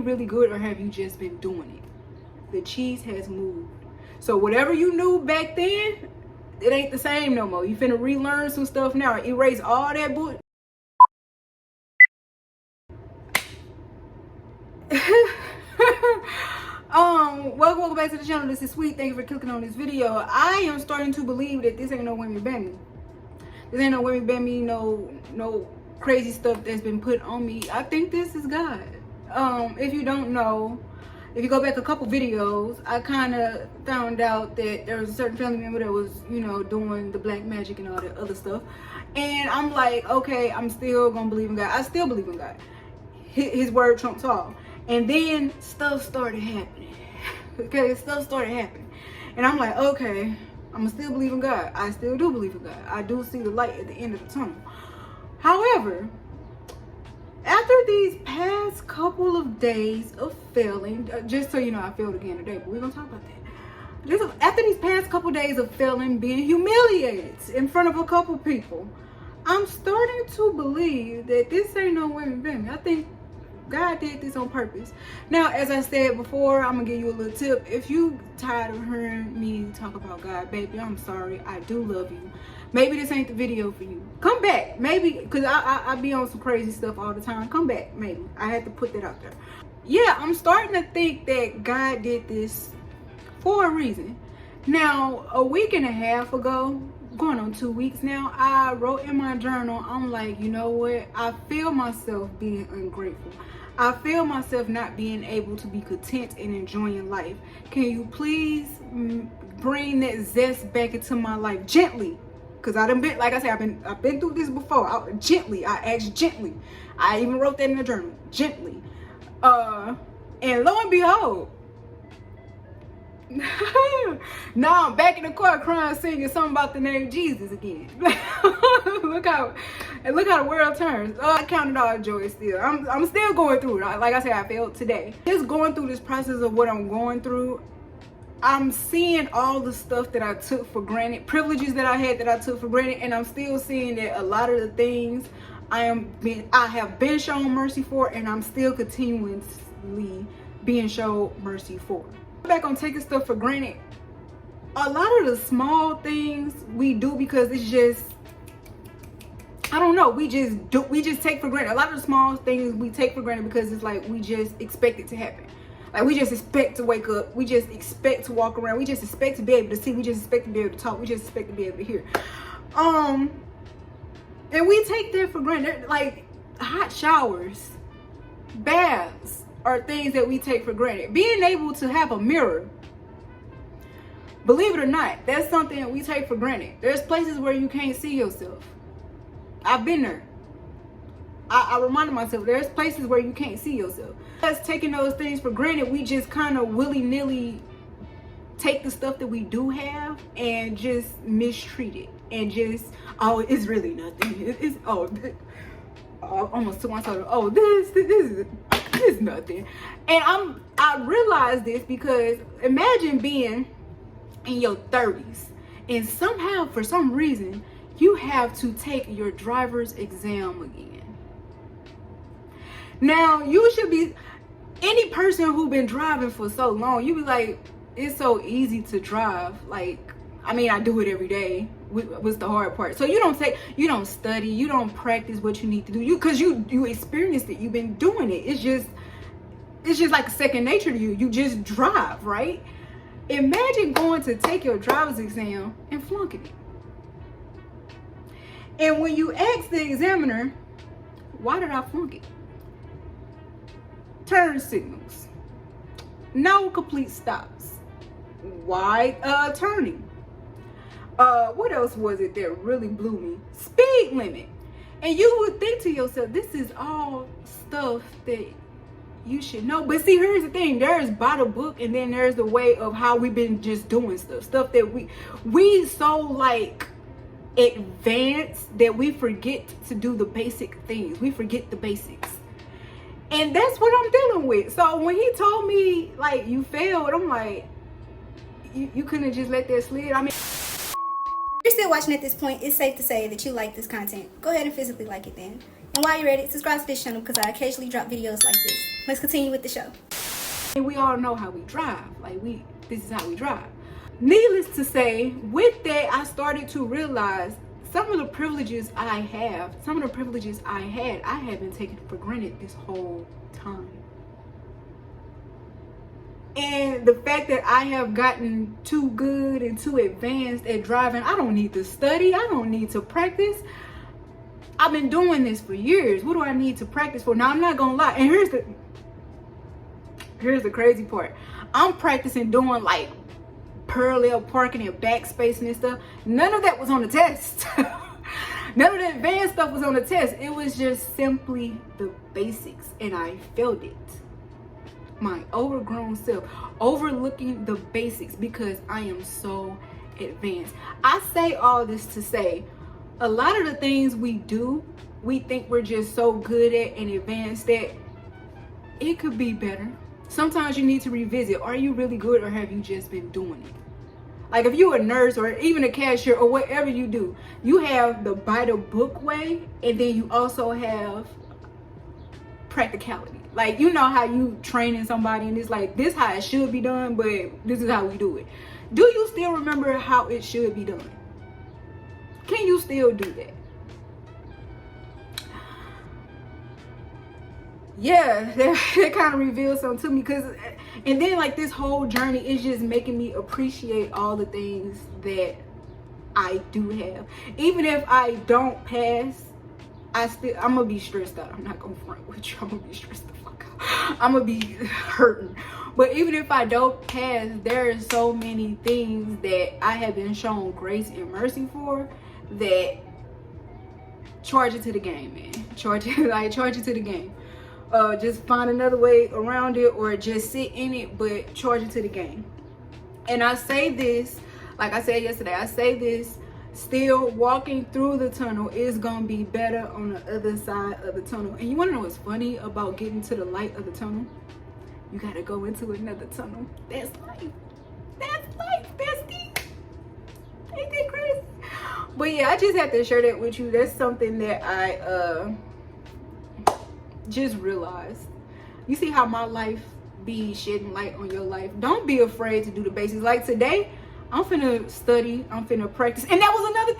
really good, or have you just been doing it? The cheese has moved. So whatever you knew back then, it ain't the same no more. You finna relearn some stuff now. Erase all that book. Welcome back to the channel. This is Sweet. Thank you for clicking on this video. I am starting to believe that this ain't no Wimmy Bammy. This ain't no Wimmy Bammy, no crazy stuff that's been put on me. I think this is God. If you don't know, if you go back a couple videos, I kind of found out that there was a certain family member that was, doing the black magic and all that other stuff. And I'm like, okay, I'm still gonna believe in God. I still believe in God. His word trumps all. And then stuff started happening. Okay, stuff started happening. And I'm like, okay, I'm still believe in God. I still do believe in God. I do see the light at the end of the tunnel. However, after these past couple of days of failing, just so you know, I failed again today, but we're gonna talk about that. After these past couple days of failing, being humiliated in front of a couple people, I'm starting to believe that this ain't no Wimmy Bammy. I think God did this on purpose. Now, as I said before, I'm gonna give you a little tip. If you tired of hearing me talk about God, baby, I'm sorry. I do love you. Maybe this ain't the video for you. Come back, maybe, because I be on some crazy stuff all the time. Come back, maybe. I had to put that out there. Yeah, I'm starting to think that God did this for a reason. Now, a week and a half ago, going on 2 weeks now, I wrote in my journal, I'm like, you know what? I feel myself being ungrateful. I feel myself not being able to be content and enjoying life. Can you please bring that zest back into my life gently? Because I done been, like I said, I've been through this before. I asked gently. I even wrote that in the journal, gently. And lo and behold, now I'm back in the car crying, singing something about the name Jesus again. look how the world turns. I count it all joy still. I'm still going through it. Like I said, I failed today. Just going through this process of what I'm going through, I'm seeing all the stuff that I took for granted, privileges that I had that I took for granted, and I'm still seeing that a lot of the things I have been shown mercy for, and I'm still continuously being shown mercy for. Back on taking stuff for granted. A lot of the small things we do because it's just, I don't know, we just take for granted. A lot of the small things we take for granted because it's like we just expect it to happen. Like we just expect to wake up, we just expect to walk around, we just expect to be able to see, we just expect to be able to talk, we just expect to be able to hear. And we take that for granted. Like hot showers, baths are things that we take for granted. Being able to have a mirror, believe it or not, that's something that we take for granted. There's places where you can't see yourself. I've been there. I reminded myself, there's places where you can't see yourself. Us taking those things for granted, we just kind of willy-nilly take the stuff that we do have and just mistreat it. And just, oh, it's really nothing. It's almost took myself, oh, this is nothing. And I realized this because imagine being in your 30s and somehow, for some reason, you have to take your driver's exam again. Now, you should be, any person who been driving for so long, you be like, it's so easy to drive. Like, I mean, I do it every day. What's the hard part? So you don't study, you don't practice what you need to do. Because you experienced it, you've been doing it. It's just like second nature to you. You just drive, right? Imagine going to take your driver's exam and flunking it. And when you ask the examiner, why did I flunk it? Turn signals, no complete stops, wide turning. What else was it that really blew me? Speed limit. And you would think to yourself, this is all stuff that you should know. But see, here's the thing, there's by the book, and then there's the way of how we've been just doing stuff that we so like advanced that we forget to do the basic things. We forget the basics. And that's what I'm dealing with. So when he told me, like, you failed, I'm like, you couldn't have just let that slide. I mean, If you're still watching at this point, it's safe to say that you like this content. Go ahead and physically like it then. And while you're at it, subscribe to this channel because I occasionally drop videos like this. Let's continue with the show. And we all know how we drive. This is how we drive. Needless to say, with that, I started to realize some of the privileges I have, some of the privileges I had been taken for granted this whole time. And the fact that I have gotten too good and too advanced at driving, I don't need to study, I don't need to practice. I've been doing this for years. What do I need to practice for? Now, I'm not gonna lie, and here's the crazy part. I'm practicing doing like parallel parking and backspacing and stuff. None of that was on the test. None of the advanced stuff was on the test. It was just simply the basics, and I failed it. My overgrown self, overlooking the basics because I am so advanced. I say all this to say, a lot of the things we do, we think we're just so good at and advanced at, it could be better. Sometimes you need to revisit, are you really good or have you just been doing it? Like if you're a nurse or even a cashier or whatever you do, you have the by the book way, and then you also have practicality. Like, you know how you training somebody and it's like, this how it should be done, but this is how we do it. Do you still remember how it should be done? Can you still do that? Yeah, that kind of reveals something to me, and then like this whole journey is just making me appreciate all the things that I do have. Even if I don't pass, I'm gonna be stressed out. I'm not gonna front with you. I'm gonna be stressed the fuck out. I'm gonna be hurting. But even if I don't pass, there are so many things that I have been shown grace and mercy for that charge it to the game, man. Charge it to the game. Just find another way around it or just sit in it, but charge it to the game. And I say this, like I said yesterday, I say this, still walking through the tunnel is gonna be better on the other side of the tunnel. And you wanna know what's funny about getting to the light of the tunnel? You gotta go into another tunnel. That's life. That's life, bestie. Ain't that crazy? But yeah, I just have to share that with you. That's something that I just realized. You see how my life be shedding light on your life? Don't be afraid to do the basics. Like today, I'm finna study, I'm finna practice. And that was another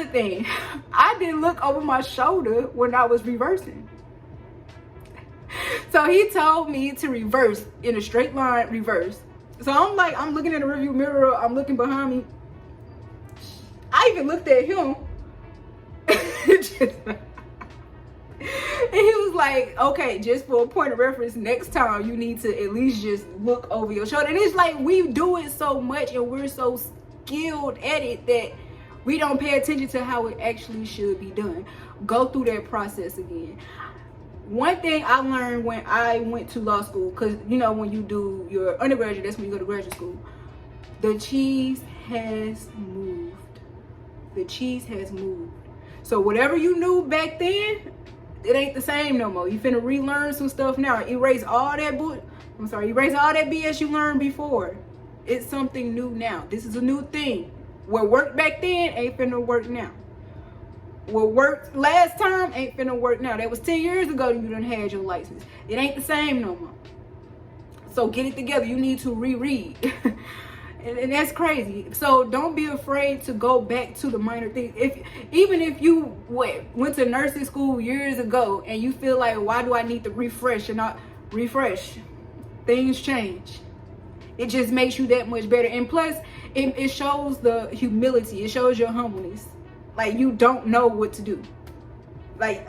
thing. I didn't look over my shoulder when I was reversing. So he told me to reverse in a straight line, reverse. So I'm looking in the rearview mirror, I'm looking behind me. I even looked at him. And he was like, okay, just for a point of reference, next time you need to at least just look over your shoulder. And it's like we do it so much and we're so skilled at it that we don't pay attention to how it actually should be done. Go through that process again. One thing I learned when I went to law school, because you know when you do your undergraduate, that's when you go to graduate school, the cheese has moved. The cheese has moved. So whatever you knew back then, it ain't the same no more. You finna relearn some stuff now. Erase all that BS you learned before. It's something new now. This is a new thing. What worked back then ain't finna work now. What worked last time ain't finna work now. That was 10 years ago you done had your license. It ain't the same no more. So get it together. You need to reread. And that's crazy. So don't be afraid to go back to the minor things. Even if you went to nursing school years ago and you feel like, why do I need to refresh? And not refresh. Things change. It just makes you that much better. And plus, it shows the humility. It shows your humbleness. Like you don't know what to do. Like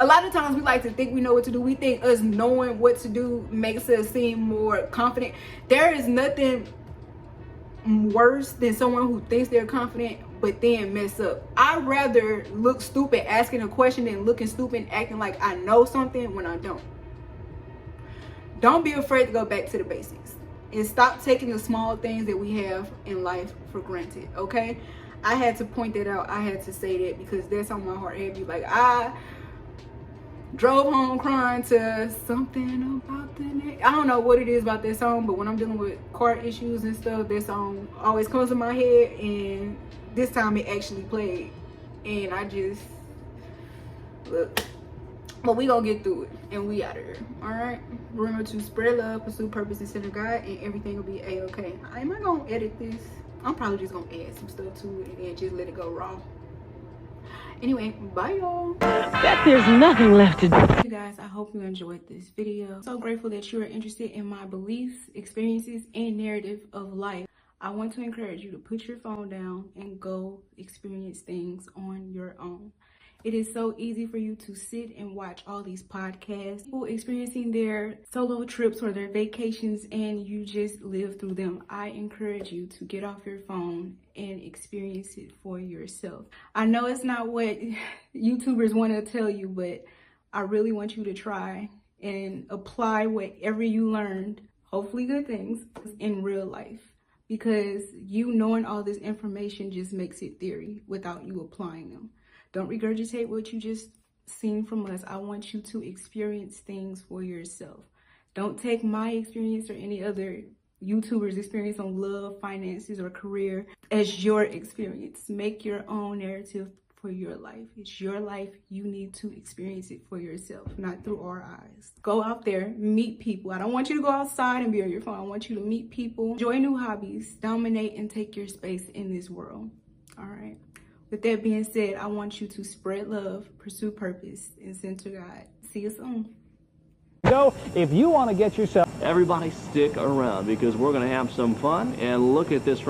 a lot of times we like to think we know what to do. We think us knowing what to do makes us seem more confident. There is nothing worse than someone who thinks they're confident but then mess up. I'd rather look stupid asking a question than looking stupid and acting like I know something when I don't. Don't be afraid to go back to the basics and stop taking the small things that we have in life for granted, okay? I had to point that out. I had to say that because that's on my heart heavy. Like I drove home crying to something about the neck. I don't know what it is about that song, but when I'm dealing with car issues and stuff, that song always comes in my head, and this time it actually played. and I just look. But we gonna get through it, and we out of here. All right. Remember to spread love, pursue purpose, and center God, and everything will be a-okay. Am I gonna edit this? I'm probably just gonna add some stuff to it and then just let it go raw. Anyway, bye y'all. Bet there's nothing left to do. You guys, I hope you enjoyed this video. I'm so grateful that you are interested in my beliefs, experiences, and narrative of life. I want to encourage you to put your phone down and go experience things on your own. It is so easy for you to sit and watch all these podcasts, people experiencing their solo trips or their vacations, and you just live through them. I encourage you to get off your phone and experience it for yourself. I know it's not what YouTubers want to tell you, but I really want you to try and apply whatever you learned, hopefully good things, in real life. Because you knowing all this information just makes it theory without you applying them. Don't regurgitate what you just seen from us. I want you to experience things for yourself. Don't take my experience or any other YouTuber's experience on love, finances, or career as your experience. Make your own narrative for your life. It's your life. You need to experience it for yourself, not through our eyes. Go out there, meet people. I don't want you to go outside and be on your phone. I want you to meet people, enjoy new hobbies, dominate, and take your space in this world. All right. With that being said, I want you to spread love, pursue purpose, and center God. See you soon. Go if you want to get yourself. Everybody stick around because we're going to have some fun and look at this.